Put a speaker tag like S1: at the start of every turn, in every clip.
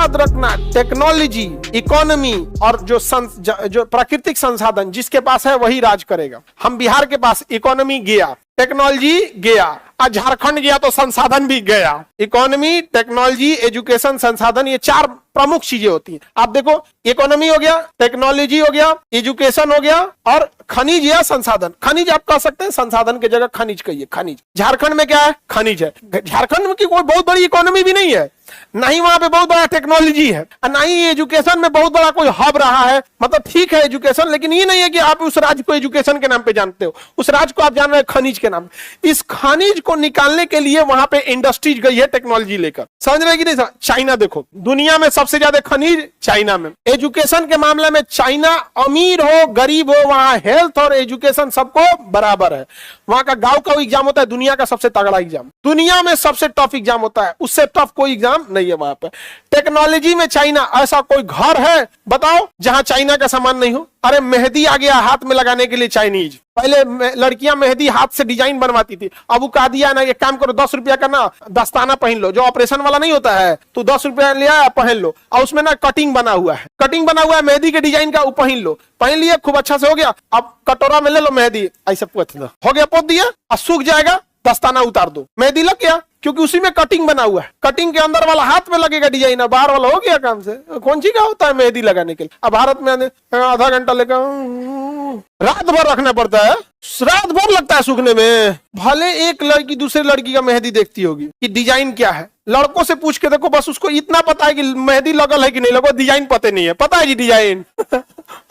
S1: याद रखना, technology, economy और जो प्राकृतिक संसाधन जिसके पास है वही राज करेगा। हम बिहार के पास इकोनॉमी गया, टेक्नोलॉजी गया, और झारखंड गया तो संसाधन भी गया। इकोनॉमी, टेक्नोलॉजी, एजुकेशन, संसाधन, ये चार प्रमुख चीजें होती हैं। आप देखो, इकोनॉमी हो गया, टेक्नोलॉजी हो गया, एजुकेशन हो गया और खनिज या संसाधन। खनिज आप कह सकते हैं, संसाधन की जगह खनिज कहिए। खनिज झारखंड में क्या है? खनिज है। झारखंड में की कोई बहुत बड़ी इकोनॉमी भी नहीं है, ना ही वहां पे बहुत बड़ा टेक्नोलॉजी है, ना ही एजुकेशन में बहुत बड़ा कोई हब रहा है। मतलब ठीक है एजुकेशन, लेकिन ये नहीं है कि आप उस राज्य को एजुकेशन के नाम पे जानते हो, उस राज्य को आप जान रहे हैं खनिज के नाम। इस खनिज को निकालने के लिए वहां पे इंडस्ट्रीज गई है टेक्नोलॉजी लेकर। समझ रहे कि नहीं? चाइना देखो, दुनिया में सबसे ज्यादा खनिज चाइना में। एजुकेशन के मामले में चाइना, अमीर हो गरीब हो, वहां हेल्थ और एजुकेशन सबको बराबर है। वहां का गांव का एग्जाम होता है दुनिया का सबसे तगड़ा एग्जाम, दुनिया में सबसे टफ एग्जाम होता है, उससे टफ कोई एग्जाम नहीं है वहां पे। टेक्नोलॉजी में चाइना, ऐसा कोई घर है बताओ जहां चाइना का सामान नहीं हो? अरे मेहंदी आ गया हाथ में लगाने के लिए चाइनीज। पहले लड़कियां मेहंदी हाथ से डिजाइन बनवाती थी, अब वो कहा दिया ना, एक काम करो 10 रुपया का ना दस्ताना पहन लो, जो ऑपरेशन वाला नहीं होता है, तो 10 रुपया लिया पहन लो, और उसमें ना कटिंग बना हुआ है, कटिंग बना हुआ है मेहंदी के डिजाइन का, वो पहन लो। पहन लिया, खूब अच्छा से हो गया, अब कटोरा में ले लो मेहंदी, ऐसा हो गया, पोत दिया, और सूख जाएगा, दस्ताना उतार दो, मेहंदी लग गया, क्योंकि उसी में कटिंग बना हुआ है। कटिंग के अंदर वाला हाथ में लगेगा डिजाइन, बाहर वाला हो गया काम से। कौन सी का होता है मेहंदी लगाने के लिए? अब भारत में आधा घंटा लेकर रात भर रखना पड़ता है, रात भर लगता है सूखने में। भले एक लड़की दूसरे लड़की का मेहंदी देखती होगी कि डिजाइन क्या है, लड़कों से पूछ के देखो, बस उसको इतना पता है कि मेहंदी लगल है कि नहीं लगो, डिजाइन पता नहीं है, पता है जी डिजाइन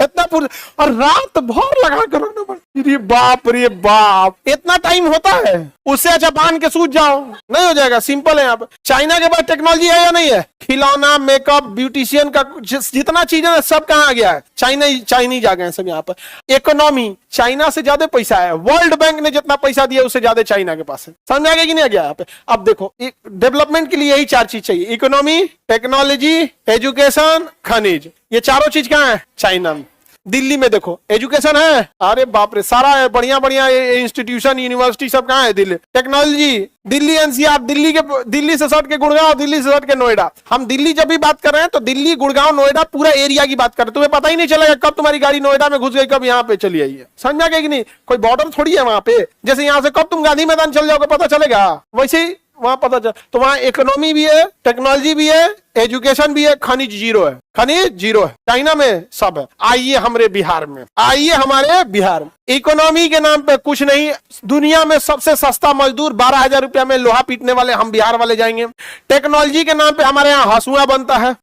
S1: इतना पूरा, और रात भर लगा कर रखना पड़ता। रे बाप रे बाप, इतना टाइम होता है? उससे अच्छा बांध के सूझ जाओ, नहीं हो जाएगा। सिंपल है यहाँ पे। चाइना के पास टेक्नोलॉजी है या नहीं है? खिलौना, मेकअप, ब्यूटिशियन का जितना चीज है सब कहाँ आ गया है? चाइनीज आ गए हैं सब यहाँ पर। इकोनॉमी, चाइना से ज्यादा पैसा है, वर्ल्ड बैंक ने जितना पैसा दिया उससे ज्यादा चाइना के पास है। समझ आ गया कि नहीं आ गया यहाँ पे? अब देखो, डेवलपमेंट के लिए यही चार चीज चाहिए, इकोनॉमी, टेक्नोलॉजी, एजुकेशन, खनिज। ये चारों चीज कहाँ है? चाइना में। दिल्ली में देखो एजुकेशन है, अरे बाप रे, सारा है, बढ़िया बढ़िया इंस्टीट्यूशन, यूनिवर्सिटी सब कहाँ है? दिल्ली। टेक्नोलॉजी, दिल्ली एनसीआर, दिल्ली से सट के गुड़गांव, दिल्ली से सट के नोएडा। हम दिल्ली जब भी बात कर रहे हैं तो दिल्ली, गुड़गांव, नोएडा पूरा एरिया की बात कर रहे हैं। तुम्हें पता ही नहीं चलेगा कब तुम्हारी गाड़ी नोएडा में घुस गई, कब यहाँ पे चली आई है। समझ गए कि नहीं? कोई बॉर्डर थोड़ी है वहां पे, जैसे यहाँ से कब तुम गांधी मैदान चल जाओगे पता चलेगा, वैसे ही वहां पता चल। तो वहां इकोनॉमी भी है, टेक्नोलॉजी भी है, एजुकेशन भी है, खनिज जीरो है, खनिज जीरो है। चाइना में सब है। आइए हमारे बिहार में, आइए हमारे बिहार में। इकोनॉमी के नाम पे कुछ नहीं, दुनिया में सबसे सस्ता मजदूर 12,000 रुपया में लोहा पीटने वाले हम बिहार वाले जाएंगे। टेक्नोलॉजी के नाम पे हमारे यहाँ हसुआ बनता है,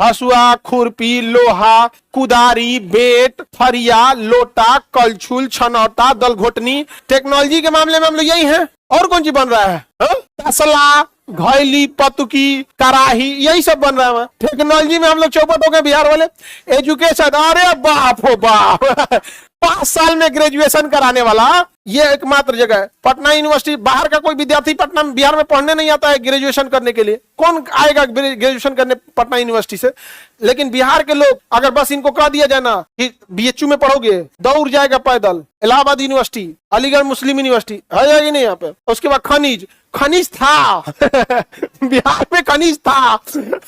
S1: हसुआ, खुरपी, लोहा, कुदारी, बेट, फरिया, लोटा, कलछुल, छनौटा, दलघोटनी। टेक्नोलॉजी के मामले में हम लोग यही हैं। और कौन सी बन रहा है? तसला, घैली, पतुकी, कराही, यही सब बन रहा है। टेक्नोलॉजी में हम लोग चौपट हो गए बिहार वाले। एजुकेशन, अरे बाप हो बाप 5 साल में ग्रेजुएशन कराने वाला ये एकमात्र जगह है पटना यूनिवर्सिटी। बाहर का कोई विद्यार्थी पटना में, बिहार में पढ़ने नहीं आता है ग्रेजुएशन करने के लिए। कौन आएगा ग्रेजुएशन करने पटना यूनिवर्सिटी से? लेकिन बिहार के लोग, अगर बस इनको कह दिया जाए ना कि बीएचयू में पढ़ोगे, दौड़ जाएगा पैदल। इलाहाबाद यूनिवर्सिटी, अलीगढ़ मुस्लिम यूनिवर्सिटी है जाएगी नहीं यहाँ पे। उसके बाद खनिज था बिहार में खनिज था,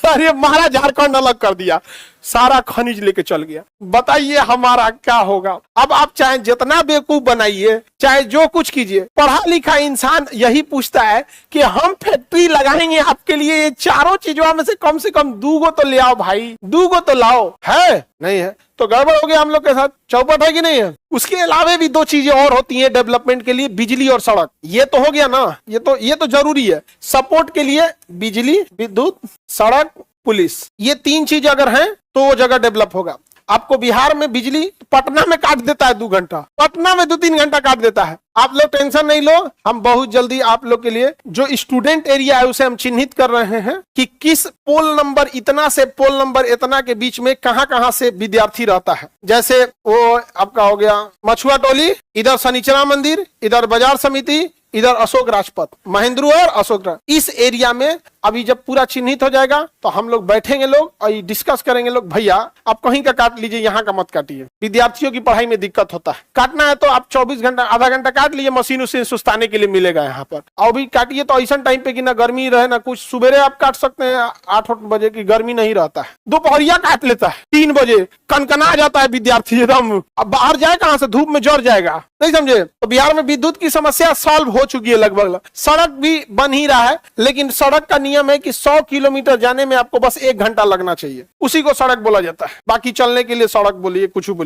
S1: अरे महाराज झारखंड अलग कर दिया, सारा खनिज लेके चल गया। बताइए हमारा क्या होगा? अब आप चाहे जितना बेवकूफ बनाइए, चाहे जो कुछ कीजिए, पढ़ा लिखा इंसान यही पूछता है कि हम फैक्ट्री लगाएंगे आपके लिए, ये चारों चीजों में से कम 2 गो तो ले आओ भाई, 2 गो तो लाओ। है नहीं है तो गड़बड़ हो गया हम लोग के साथ। चौपट है कि नहीं है? उसके अलावा भी 2 चीजें और होती हैं डेवलपमेंट के लिए, बिजली और सड़क। ये तो हो गया ना, ये तो जरूरी है सपोर्ट के लिए। बिजली, विद्युत, सड़क, पुलिस, ये 3 चीज अगर हैं तो वो जगह डेवलप होगा। आपको बिहार में बिजली पटना में काट देता है 2 घंटा, पटना में 2-3 घंटा काट देता है। आप लोग टेंशन नहीं लो, हम बहुत जल्दी आप लोग के लिए जो स्टूडेंट एरिया है उसे हम चिन्हित कर रहे हैं कि किस पोल नंबर इतना से पोल नंबर इतना के बीच में कहां से विद्यार्थी रहता है। जैसे वो आपका हो गया मछुआ टोली, इधर शनिचरा मंदिर, इधर बाजार समिति, इधर अशोक राजपथ, महेंद्रू और अशोक इस एरिया में अभी जब पूरा चिन्हित हो जाएगा तो हम लोग बैठेंगे लोग और डिस्कस करेंगे लोग, भैया आप कहीं का काट लीजिए, यहाँ का मत काटिए। विद्यार्थियों की पढ़ाई में दिक्कत होता है, काटना है तो आप 24 घंटा आधा घंटा काट लीजिए, मशीन उसे सुस्ताने के लिए मिलेगा यहाँ पर। और भी काटिए तो ऐसा टाइम पे कि ना गर्मी रहे ना कुछ, सुबेरे आप काट सकते हैं 8 बजे की गर्मी नहीं रहता है, दोपहरिया काट लेता है 3 बजे कनकना जाता है विद्यार्थी एकदम, अब बाहर जाए कहां से, धूप में जड़ जाएगा, नहीं समझे। तो बिहार में विद्युत की समस्या सॉल्व हो चुकी है लगभग, सड़क भी बन ही रहा है, लेकिन सड़क का नियम है कि 100 किलोमीटर जाने में आपको बस 1 घंटा लगना चाहिए, उसी को सड़क बोला जाता है। बाकी चलने के लिए सड़क बोलिए, कुछ बोलिए।